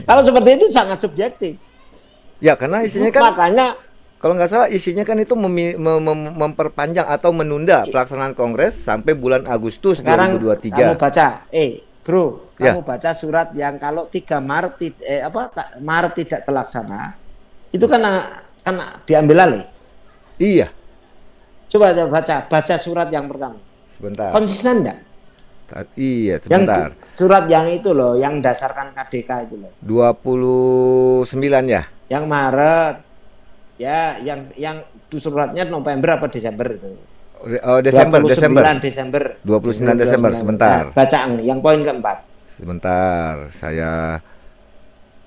Kalau seperti itu sangat subjektif. Ya, karena isinya kan Makanya kalau nggak salah isinya kan itu memperpanjang atau menunda pelaksanaan kongres sampai bulan Agustus sekarang kamu 2023. baca, bro, Ya, kamu baca surat yang kalau 3 Maret Maret tidak terlaksana, itu kan diambil alih. iya. Coba baca surat yang pertama. Sebentar. Konsisten enggak? Iya, Yang sebentar. surat yang itu loh, yang dasarkan KDK itu loh. 29 ya? Yang Maret, ya, yang itu suratnya November apa Desember itu. Oh, Desember, Desember. 29 Desember. 29 Desember, 2029. Nah, sebentar. bacaan yang poin keempat. Sebentar, saya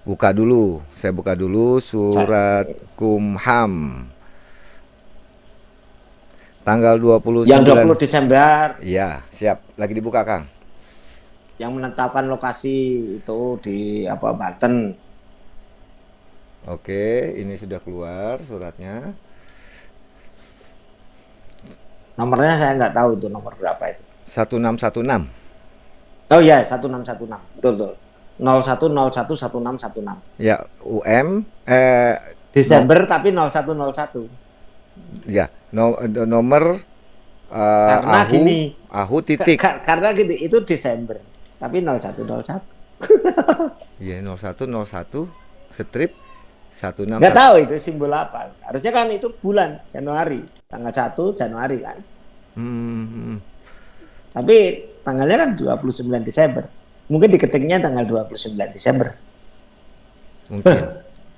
buka dulu. Saya buka dulu surat Kumham. Tanggal Yang 29. 20 Desember Iya, siap. Lagi dibuka, Kang. yang menetapkan lokasi itu di apa Banten. Oke, ini sudah keluar suratnya. Nomornya saya nggak tahu itu nomor berapa itu. 1616. Oh ya, 1616. Betul, betul. 01011616. Ya, no, Desember tapi 0101. ya, nomor Karena Ahu, gini, Ahu titik. karena gini itu Desember tapi 0101. Iya, 0101 strip Nggak 161. tahu itu simbol apa. Harusnya kan itu bulan Januari, tanggal 1 Januari kan. Hmm, Tapi tanggalnya kan 29 Desember. Mungkin diketiknya tanggal 29 Desember. mungkin,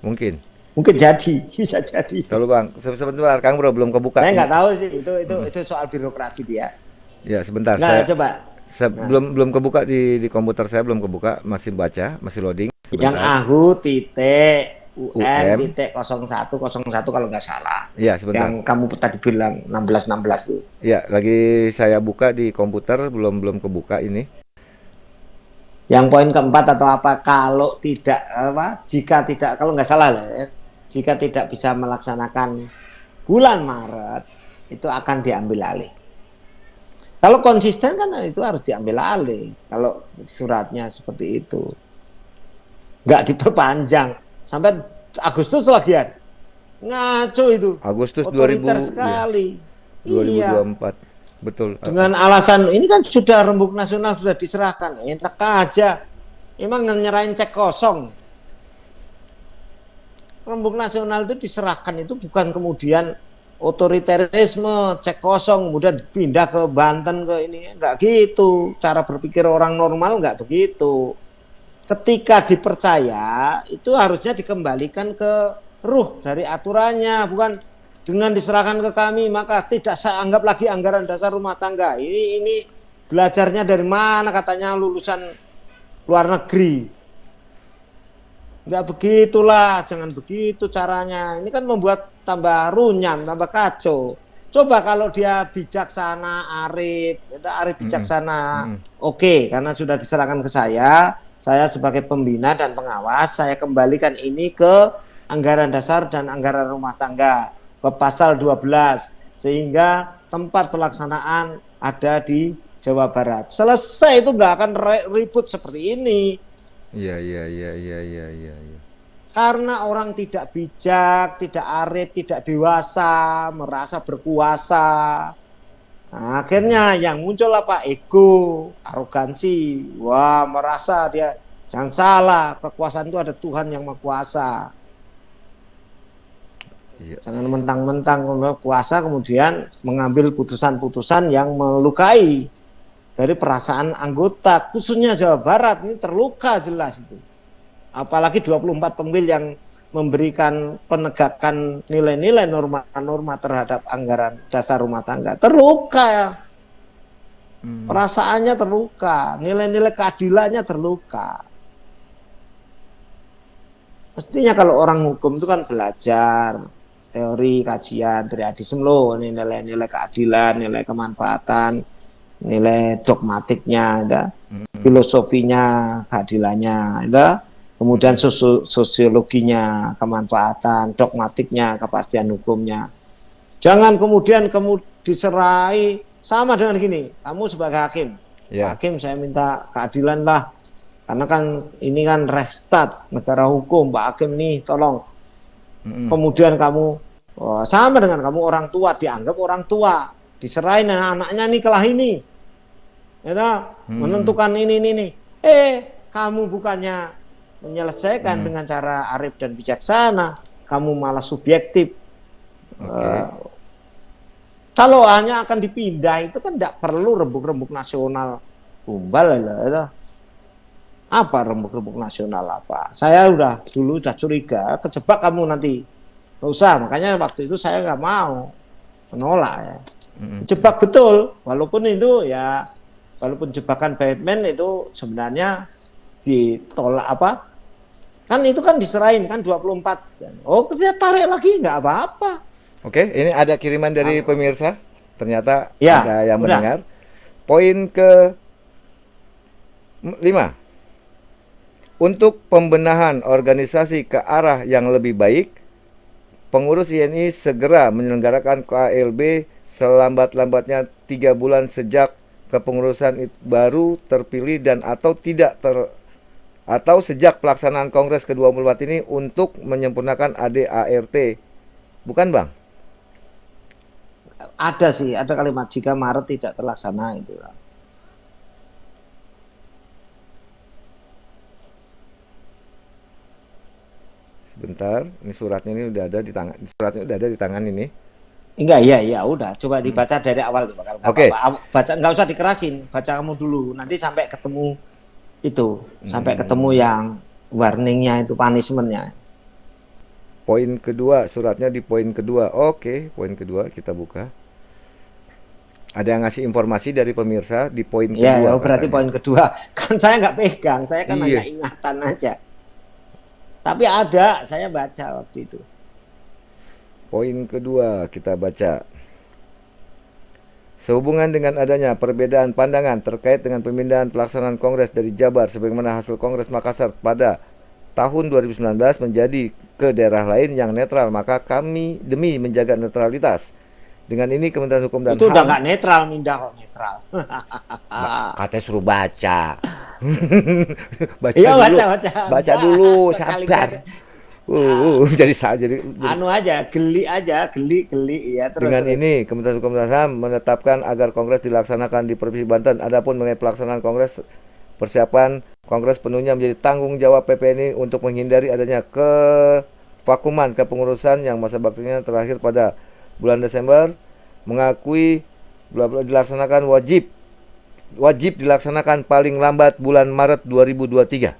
mungkin. Mungkin jadi, bisa jadi. Lalu Bang, sebentar, Kang Bro belum kebuka. Saya nggak tahu sih itu soal birokrasi dia. Ya, sebentar. Nggak, coba. Nah, Belum kebuka di komputer saya belum kebuka, masih baca, masih loading. yang Sebentar. Ahu titik UN UM. titik 0101 kalau nggak salah. Ya, sebentar. Yang kamu tadi bilang 1616 tuh. Ya, lagi saya buka di komputer, belum kebuka ini. Yang poin keempat atau apa kalau tidak jika tidak kalau nggak salah ya, jika tidak bisa melaksanakan bulan Maret itu akan diambil alih. Kalau konsisten kan itu harus diambil alih. Kalau suratnya seperti itu nggak diperpanjang sampai Agustus lagi ya, ngaco itu. Agustus Otoriter 2000, sekali. ya, Iya. 2024. Betul. Dengan alasan ini kan sudah rembuk nasional sudah diserahkan, enak aja. Emang nyerahin cek kosong. Rembuk nasional itu diserahkan itu bukan kemudian otoriterisme, cek kosong, kemudian pindah ke Banten ke ini, enggak gitu. Cara berpikir orang normal enggak begitu. Ketika dipercaya itu harusnya dikembalikan ke ruh dari aturannya, bukan dengan diserahkan ke kami maka tidak saya anggap lagi anggaran dasar rumah tangga. Ini belajarnya dari mana katanya lulusan luar negeri. Enggak begitulah, jangan begitu caranya. Ini kan membuat tambah runyam, tambah kacau. Coba kalau dia bijaksana, arif bijaksana, oke, karena sudah diserahkan ke saya sebagai pembina dan pengawas, saya kembalikan ini ke anggaran dasar dan anggaran rumah tangga, ke pasal 12, sehingga tempat pelaksanaan ada di Jawa Barat. Selesai, itu nggak akan ribut seperti ini. Iya. Karena orang tidak bijak, tidak arif, tidak dewasa, merasa berkuasa. Nah, akhirnya yang muncul apa? Ego, arogansi. Wah, merasa dia, jangan salah, kekuasaan itu ada Tuhan yang Maha Kuasa. Iya. Jangan mentang-mentang kuasa kemudian mengambil putusan-putusan yang melukai dari perasaan anggota, khususnya Jawa Barat ini terluka jelas itu. Apalagi 24 pemil yang memberikan penegakan nilai-nilai norma-norma terhadap anggaran dasar rumah tangga. Terluka ya. Perasaannya terluka, nilai-nilai keadilannya terluka. Mestinya kalau orang hukum itu kan belajar teori, kajian, triadisme loh, nilai-nilai keadilan, nilai kemanfaatan, nilai dogmatiknya, ada filosofinya, keadilannya, ada kemudian sosiologinya, kemanfaatan, dogmatiknya, kepastian hukumnya. Jangan kemudian kamu diserai sama dengan gini, kamu sebagai hakim, Ya. hakim saya minta keadilan lah, Karena kan ini kan restart negara hukum, Pak Hakim nih, tolong. Kemudian kamu sama dengan kamu orang tua, dianggap orang tua, diserahin anaknya nih kelah ini, ya, menentukan ini. Kamu bukannya menyelesaikan dengan cara arif dan bijaksana, kamu malah subjektif. Kalau hanya akan dipindah itu kan tidak perlu rembuk-rembuk nasional tumbal ya. Apa rembuk-rembuk nasional apa? Saya dulu udah curiga, kejebak kamu nanti. Nggak usah, makanya waktu itu saya nggak mau menolak ya. Jebak betul, walaupun jebakan Batman itu sebenarnya ditolak apa? Kan itu kan diserahin kan 24. Oh, dia tarik lagi nggak apa-apa. Oke, ini ada kiriman dari pemirsa. Ternyata ya, ada yang udah mendengar. Poin ke 5. Untuk pembenahan organisasi ke arah yang lebih baik, pengurus INI segera menyelenggarakan KLB selambat-lambatnya 3 bulan sejak kepengurusan baru terpilih dan atau sejak pelaksanaan Kongres ke-24 ini untuk menyempurnakan ADART. Bukan, Bang? Ada sih, ada kalimat jika Maret tidak terlaksana itu. Sebentar, ini suratnya ini udah ada di tangan. Suratnya udah ada di tangan ini. Enggak, ya udah, coba dibaca dari awal coba kalau Oke. Baca, nggak usah dikerasin, baca kamu dulu. Nanti sampai ketemu itu, sampai ketemu yang warningnya itu, punishmentnya. Poin kedua, suratnya di poin kedua. Oke, poin kedua kita buka. Ada yang ngasih informasi dari pemirsa di poin kedua. Ya, berarti poin kedua. Kan saya nggak pegang, saya kan Iya. hanya ingatan aja. Tapi ada, saya baca waktu itu. Poin kedua kita baca. Sehubungan dengan adanya perbedaan pandangan terkait dengan pemindahan pelaksanaan Kongres dari Jabar sebagaimana hasil Kongres Makassar pada tahun 2019 menjadi ke daerah lain yang netral, maka kami demi menjaga netralitas. Dengan ini Kementerian Hukum dan Itu udah HAM nggak netral, mindah kok netral. katanya suruh baca. baca Iya, dulu. baca dulu, sabar. Jadi anu aja, geli ya terus. dengan ini Kementerian Hukum dan HAM menetapkan agar Kongres dilaksanakan di Provinsi Banten. Adapun mengenai pelaksanaan Kongres, persiapan Kongres penuhnya menjadi tanggung jawab PPNI untuk menghindari adanya kevakuman kepengurusan yang masa baktinya terakhir pada bulan Desember. Mengakui dilaksanakan wajib dilaksanakan paling lambat bulan Maret 2023.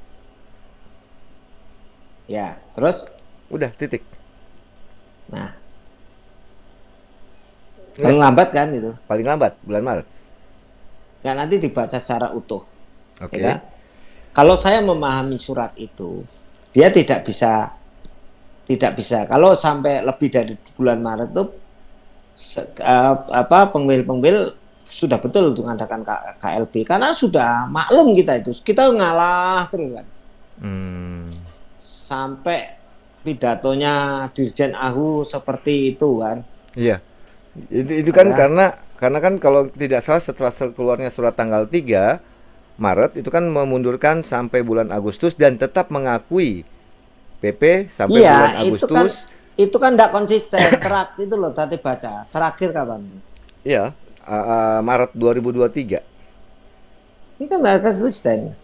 Ya, terus Udah, titik. nah. Paling lambat kan itu. Paling lambat bulan Maret. Ya, nanti dibaca secara utuh. Oke. Ya. Kalau saya memahami surat itu, dia tidak bisa kalau sampai lebih dari bulan Maret itu pengbel sudah betul untuk mengadakan KLB karena sudah maklum kita ngalah terus kan. Sampai pidatonya Dirjen Ahu seperti itu kan. Iya. Itu kan karena kan kalau tidak salah setelah keluarnya surat tanggal 3 Maret itu kan memundurkan sampai bulan Agustus dan tetap mengakui PP sampai bulan Agustus. Itu kan tidak konsisten. Itu loh tadi baca. Terakhir kapan? Iya, Maret 2023. Ini kan tidak konsisten.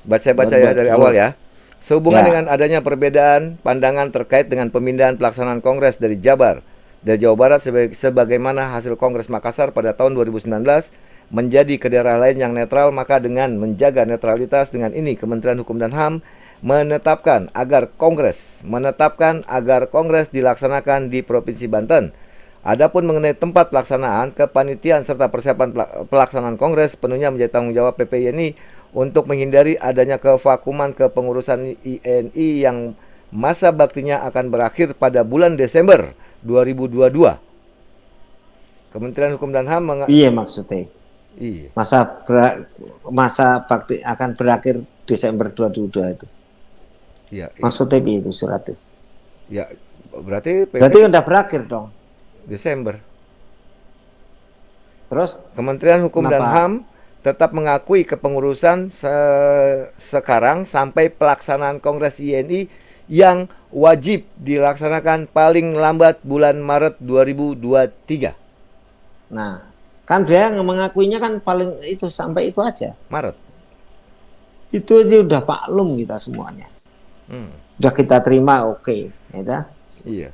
Baca ya dari awal ya. Sehubungan dengan adanya perbedaan pandangan terkait dengan pemindahan pelaksanaan Kongres dari Jabar dan Jawa Barat sebagaimana hasil Kongres Makassar pada tahun 2019 menjadi ke daerah lain yang netral, maka dengan menjaga netralitas dengan ini Kementerian Hukum dan HAM menetapkan agar Kongres dilaksanakan di Provinsi Banten. Adapun mengenai tempat pelaksanaan, kepanitiaan serta persiapan pelaksanaan Kongres penuhnya menjadi tanggung jawab PPINI untuk menghindari adanya kevakuman kepengurusan INI yang masa baktinya akan berakhir pada bulan Desember 2022. Kementerian Hukum dan HAM Iya maksudnya. Iya. Masa bakti akan berakhir Desember 2022 itu. Iya. Maksudnya itu surat itu. Ya, berarti udah berakhir dong. Desember. Terus Kementerian Hukum dan HAM tetap mengakui kepengurusan sekarang sampai pelaksanaan Kongres INI yang wajib dilaksanakan paling lambat bulan Maret 2023. Nah, kan saya mengakuinya kan paling itu sampai itu aja. Maret. Itu aja udah maklum kita semuanya. Udah kita terima, oke, ya. Iya.